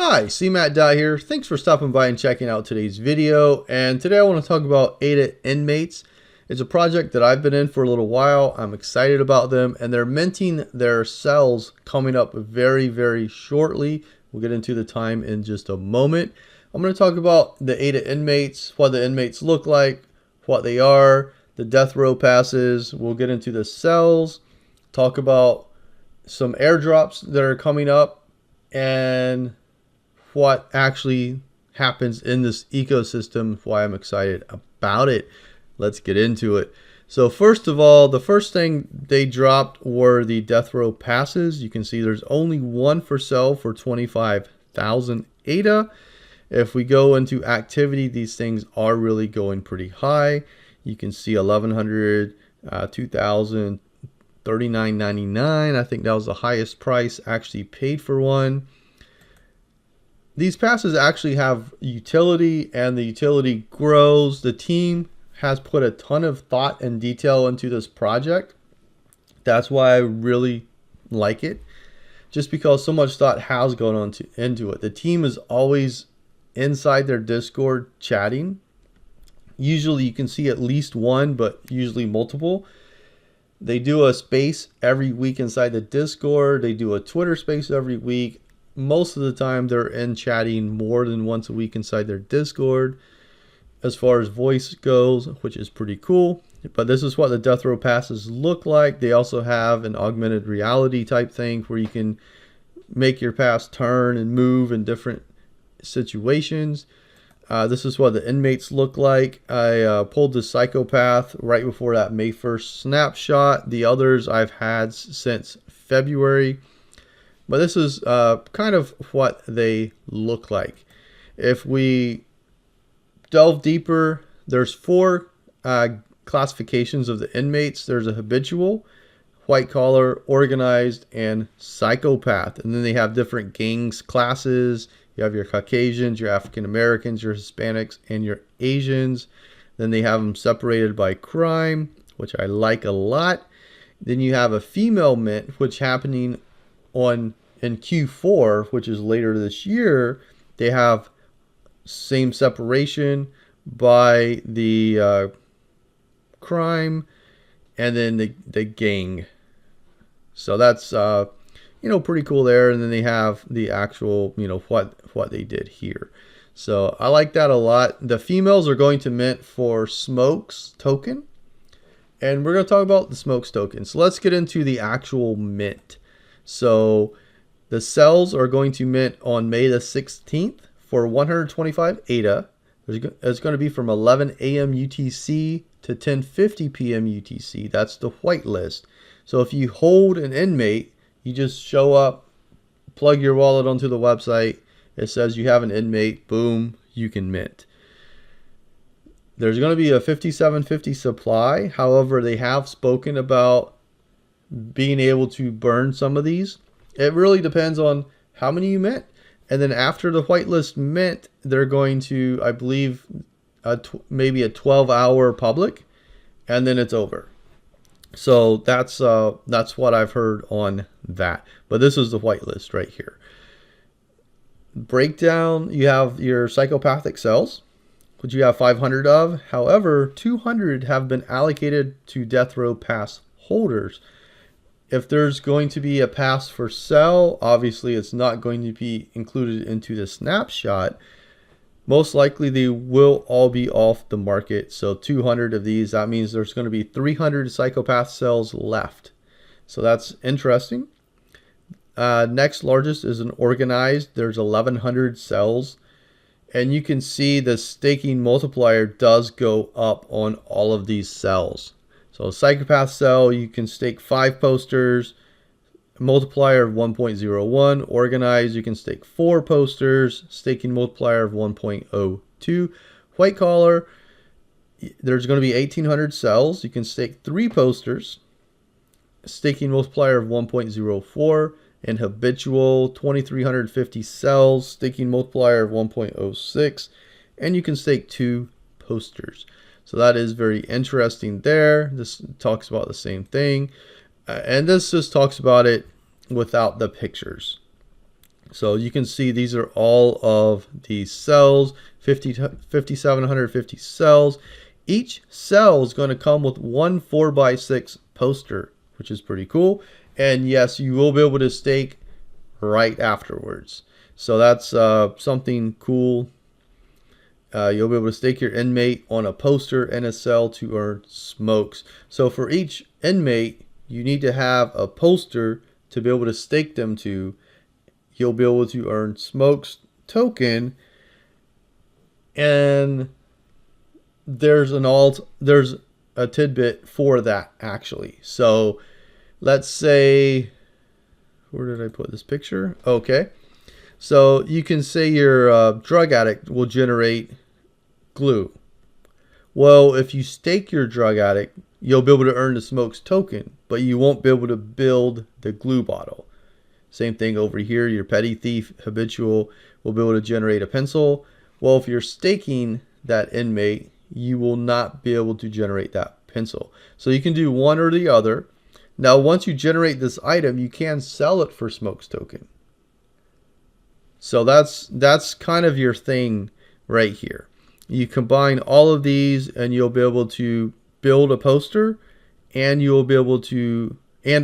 Hi, CMattDye here. Thanks for stopping by and checking out today's video. And today I want to talk about ADA Inmates. It's a project that I've been in for a little while. I'm excited about them, and they're minting their cells coming up very shortly. We'll get into the time in just a moment. I'm going to talk about the ADA Inmates, what the inmates look like, what they are, the death row passes. We'll get into the cells, talk about some airdrops that are coming up, and what actually happens in this ecosystem, why I'm excited about it. Let's get into it. So first of all, the first thing they dropped were the death row passes. You can see there's only one for sale for 25,000 ADA. If we go into activity, these things are really going pretty high. You can see 1,100, 2,000, 39.99. I think that was the highest price actually paid for one. These passes actually have utility, and the utility grows. The team has put a ton of thought and detail into this project. That's why I really like it, just because so much thought has gone on into it. The team is always inside their Discord chatting. Usually you can see at least one, but usually multiple. They do a space every week inside the Discord. They do a Twitter space every week. Most of the time they're in chatting more than once a week inside their Discord as far as voice goes, which is pretty cool. But this is what the death row passes look like. They also have an augmented reality type thing where you can make your pass turn and move in different situations. This is what the inmates look like. I pulled the psychopath right before that May 1st snapshot. The others I've had since February. But this is kind of what they look like. If we delve deeper, there's four classifications of the inmates. There's a habitual, white collar, organized, and psychopath. And then they have different gangs classes. You have your Caucasians, your African Americans, your Hispanics, and your Asians. Then they have them separated by crime, which I like a lot. Then you have a female mint, which happening in Q4, which is later this year. They have same separation by the crime and then the gang. So that's pretty cool there. And then they have the actual what they did here. So I like that a lot. The females are going to mint for Smokes token, and we're going to talk about the Smokes token. So let's get into the actual mint. So the cells are going to mint on May the 16th for 125 ADA. It's going to be from 11 a.m. UTC to 10:50 p.m. UTC. That's the whitelist. So if you hold an inmate, you just show up, plug your wallet onto the website. It says you have an inmate. Boom, you can mint. There's going to be a 5750 supply. However, they have spoken about being able to burn some of these. It really depends on how many you mint. And then after the whitelist mint, they're going to, I believe, maybe a 12-hour public, and then it's over. So that's what I've heard on that. But this is the whitelist right here. Breakdown, you have your psychopathic cells, which you have 500 of. However, 200 have been allocated to death row pass holders. If there's going to be a pass for sale, obviously it's not going to be included into the snapshot. Most likely they will all be off the market. So 200 of these, that means there's going to be 300 psychopath cells left. So that's interesting. Next largest is an organized. There's 1,100 cells. And you can see the staking multiplier does go up on all of these cells. So psychopath cell, you can stake 5 posters, multiplier of 1.01. Organized, you can stake 4 posters, staking multiplier of 1.02. White collar, there's going to be 1,800 cells. You can stake 3 posters, staking multiplier of 1.04. And habitual, 2,350 cells, staking multiplier of 1.06. And you can stake 2 posters. So that is very interesting there. This talks about the same thing. And this just talks about it without the pictures. So you can see these are all of the cells, 5,750 cells. Each cell is going to come with one 4x6 poster, which is pretty cool. And yes, you will be able to stake right afterwards. So that's something cool. You'll be able to stake your inmate on a poster and a cell to earn smokes. So for each inmate, you need to have a poster to be able to stake them to. You'll be able to earn smokes token, and there's a tidbit for that actually. So let's say, where did I put this picture? Okay, so you can say your drug addict will generate glue. Well, if you stake your drug addict, you'll be able to earn the smokes token, but you won't be able to build the glue bottle. Same thing over here, your petty thief habitual will be able to generate a pencil. Well, if you're staking that inmate, you will not be able to generate that pencil. So you can do one or the other. Now, once you generate this item, you can sell it for smokes token. So that's kind of your thing right here. You combine all of these and you'll be able to build a poster, and you'll be able to,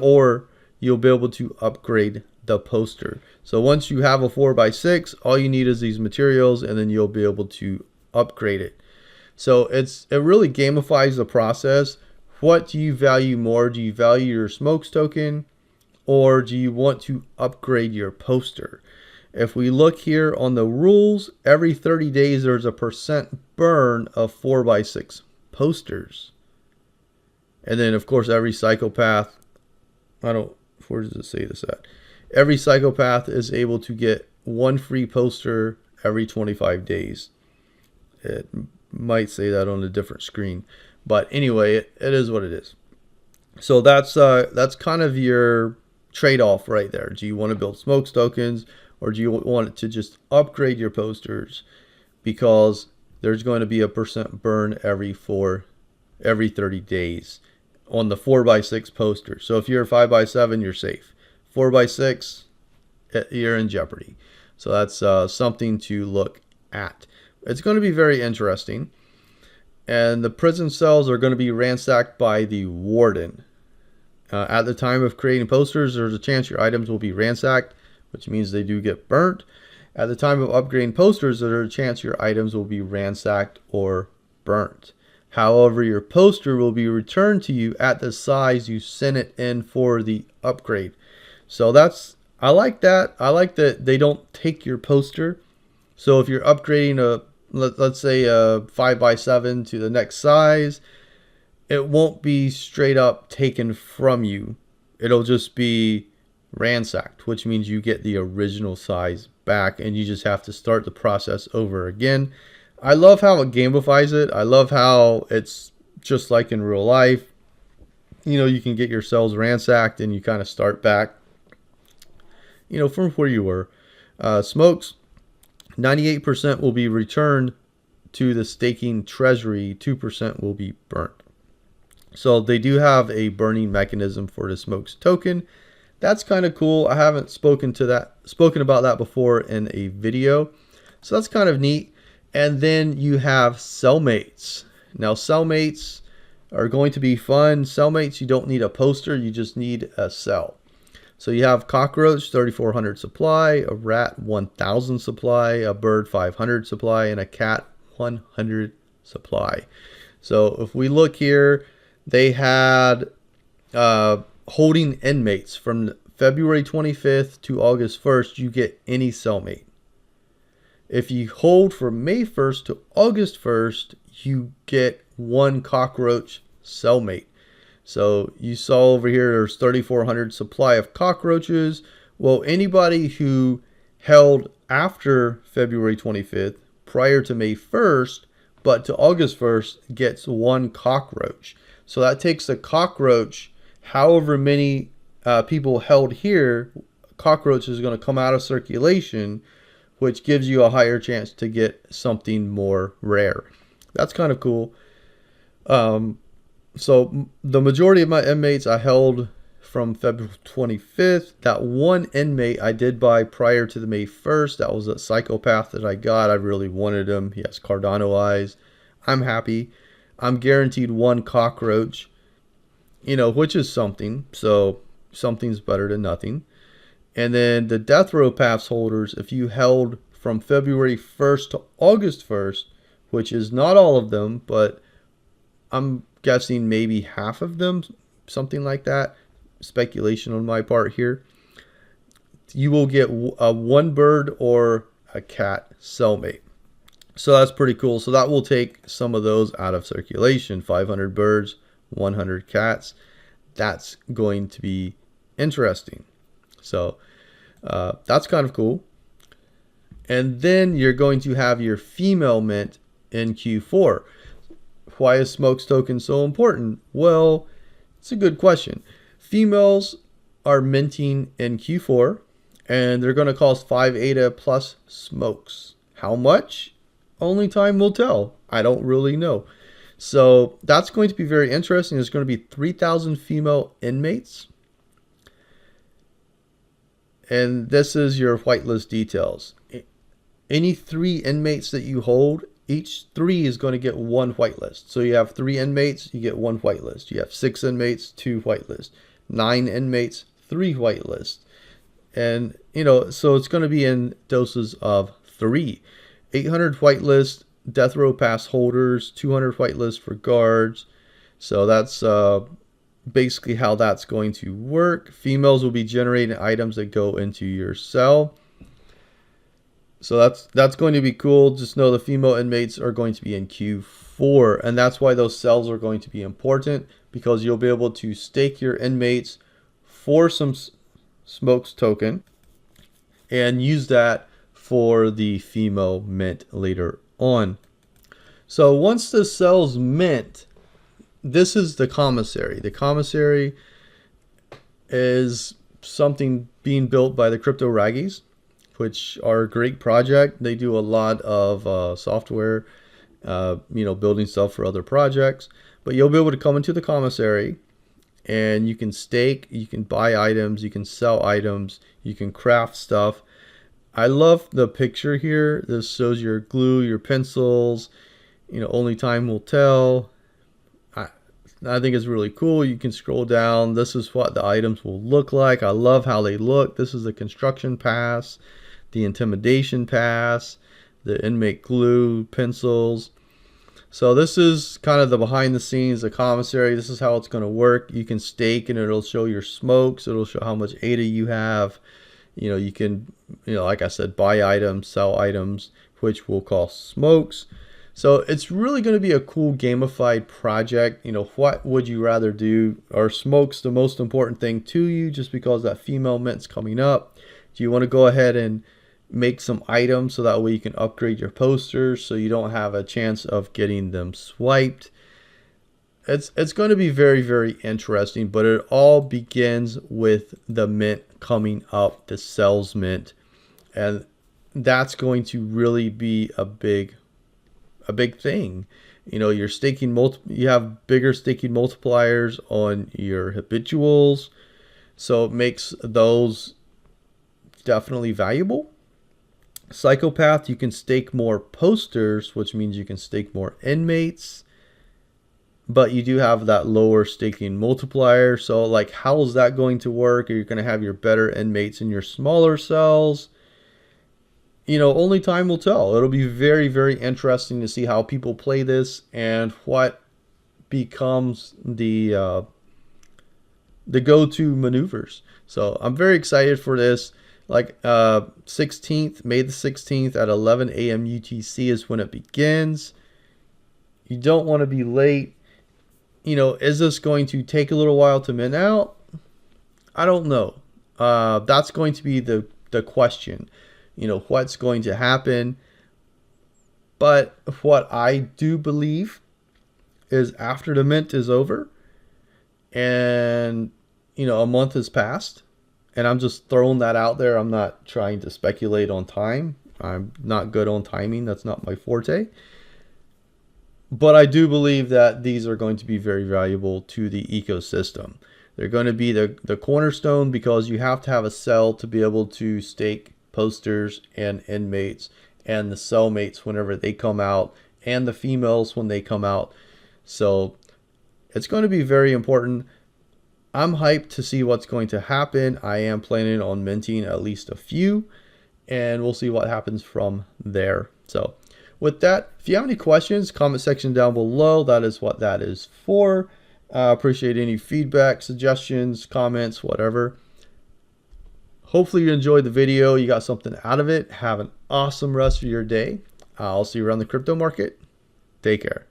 or you'll be able to upgrade the poster. So once you have a 4x6, all you need is these materials, and then you'll be able to upgrade it. So it really gamifies the process. What do you value more? Do you value your smokes token, or do you want to upgrade your poster? If we look here on the rules, every 30 days there's a % burn of 4x6 posters. And then of course every psychopath, where does it say this at? Every psychopath is able to get one free poster every 25 days. It might say that on a different screen, but anyway, it is what it is. So that's kind of your trade-off right there. Do you want to build smokes tokens, or do you want it to just upgrade your posters? Because there's going to be a % burn every 30 days on the 4x6 poster. So if you're a 5x7, you're safe. 4x6, you're in jeopardy. So that's something to look at. It's going to be very interesting. And the prison cells are going to be ransacked by the warden. At the time of creating posters, there's a chance your items will be ransacked, which means they do get burnt. At the time of upgrading posters, there's a chance your items will be ransacked or burnt. However, your poster will be returned to you at the size you sent it in for the upgrade. So I like that. I like that they don't take your poster. So if you're upgrading let's say a 5x7 to the next size, it won't be straight up taken from you. It'll just be ransacked, which means you get the original size back and you just have to start the process over again. I love how it gamifies it. I love how it's just like in real life. You know, you can get your cells ransacked and you kind of start back, you know, from where you were. Smokes, 98% will be returned to the staking treasury, 2% will be burnt. So they do have a burning mechanism for the smokes token. That's kind of cool. I haven't spoken about that before in a video. So that's kind of neat. And then you have Cellmates. Now Cellmates are going to be fun. Cellmates, you don't need a poster, you just need a cell. So you have cockroach 3,400 supply, a rat 1,000 supply, a bird 500 supply, and a cat 100 supply. So if we look here, they had holding inmates from February 25th to August 1st, you get any cellmate. If you hold from May 1st to August 1st, you get one cockroach cellmate. So you saw over here there's 3,400 supply of cockroaches. Well, anybody who held after February 25th prior to May 1st but to August 1st gets one cockroach. So that takes the cockroach, however many people held here, cockroach is going to come out of circulation, which gives you a higher chance to get something more rare. That's kind of cool. So the majority of my inmates I held from February 25th. That one inmate I did buy prior to the May 1st. That was a psychopath that I got. I really wanted him. He has Cardano eyes. I'm happy. I'm guaranteed one cockroach, which is something. So something's better than nothing. And then the death row pass holders, if you held from February 1st to August 1st, which is not all of them, but I'm guessing maybe half of them, something like that. Speculation on my part here. You will get a one bird or a cat cellmate. So that's pretty cool. So that will take some of those out of circulation. 500 birds, 100 cats. That's going to be interesting. So that's kind of cool. And then you're going to have your female mint in Q4. Why is Smokes token so important? Well, it's a good question. Females are minting in Q4, and they're going to cost 5 ADA plus Smokes. How much? Only time will tell. I don't really know. So that's going to be very interesting. There's going to be 3,000 female inmates. And this is your whitelist details. Any 3 inmates that you hold, each 3 is going to get 1 whitelist. So you have 3 inmates, you get 1 whitelist. You have 6 inmates, 2 whitelist. 9 inmates, 3 whitelist. And, so it's going to be in doses of 3. 800 whitelist death row pass holders, 200 whitelist for guards. So that's basically how that's going to work. Females will be generating items that go into your cell. So that's going to be cool. Just know the female inmates are going to be in Q4, and that's why those cells are going to be important, because you'll be able to stake your inmates for some Smokes token and use that for the female mint later on. So once the cells mint, this is the Commissary. The Commissary is something being built by the Crypto Raggies, which are a great project. They do a lot of software, building stuff for other projects. But you'll be able to come into the Commissary, and you can stake, you can buy items, you can sell items, you can craft stuff. I love the picture here. This shows your glue, your pencils, only time will tell. I think it's really cool. You can scroll down. This is what the items will look like. I love how they look. This is the construction pass, the intimidation pass, the inmate glue, pencils. So this is kind of the behind the scenes, the Commissary. This is how it's going to work. You can stake and it'll show your smokes. It'll show how much ADA you have. You can, like I said, buy items, sell items, which will cost smokes. So it's really going to be a cool gamified project. What would you rather do? Are smokes the most important thing to you just because that female mint's coming up? Do you want to go ahead and make some items so that way you can upgrade your posters so you don't have a chance of getting them swiped? It's going to be very, very interesting, but it all begins with the mint coming up, the cells mint, and that's going to really be a big thing. You're staking you have bigger staking multipliers on your habituals, so it makes those definitely valuable. Psychopath, you can stake more posters, which means you can stake more inmates, but you do have that lower staking multiplier. So like, how is that going to work? Are you going to have your better inmates in your smaller cells? Only time will tell. It'll be very, very interesting to see how people play this and what becomes the go-to maneuvers. So I'm very excited for this. Like May the 16th at 11 a.m. UTC is when it begins. You don't want to be late. Is this going to take a little while to mint out? I don't know. That's going to be the question. What's going to happen. But what I do believe is after the mint is over and, a month has passed, and I'm just throwing that out there. I'm not trying to speculate on time. I'm not good on timing. That's not my forte. But I do believe that these are going to be very valuable to the ecosystem. They're going to be the cornerstone, because you have to have a cell to be able to stake posters and inmates and the cellmates whenever they come out, and the females when they come out. So it's going to be very important. I'm hyped to see what's going to happen. I am planning on minting at least a few, and we'll see what happens from there. So with that, if you have any questions, comment section down below. That is what that is for. Appreciate any feedback, suggestions, comments, whatever. Hopefully you enjoyed the video. You got something out of it. Have an awesome rest of your day. I'll see you around the crypto market. Take care.